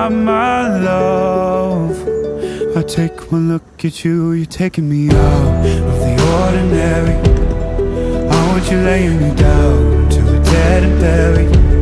are my love. I take one look at you, you're taking me out of the ordinary. I want you laying me down to a dead and buried.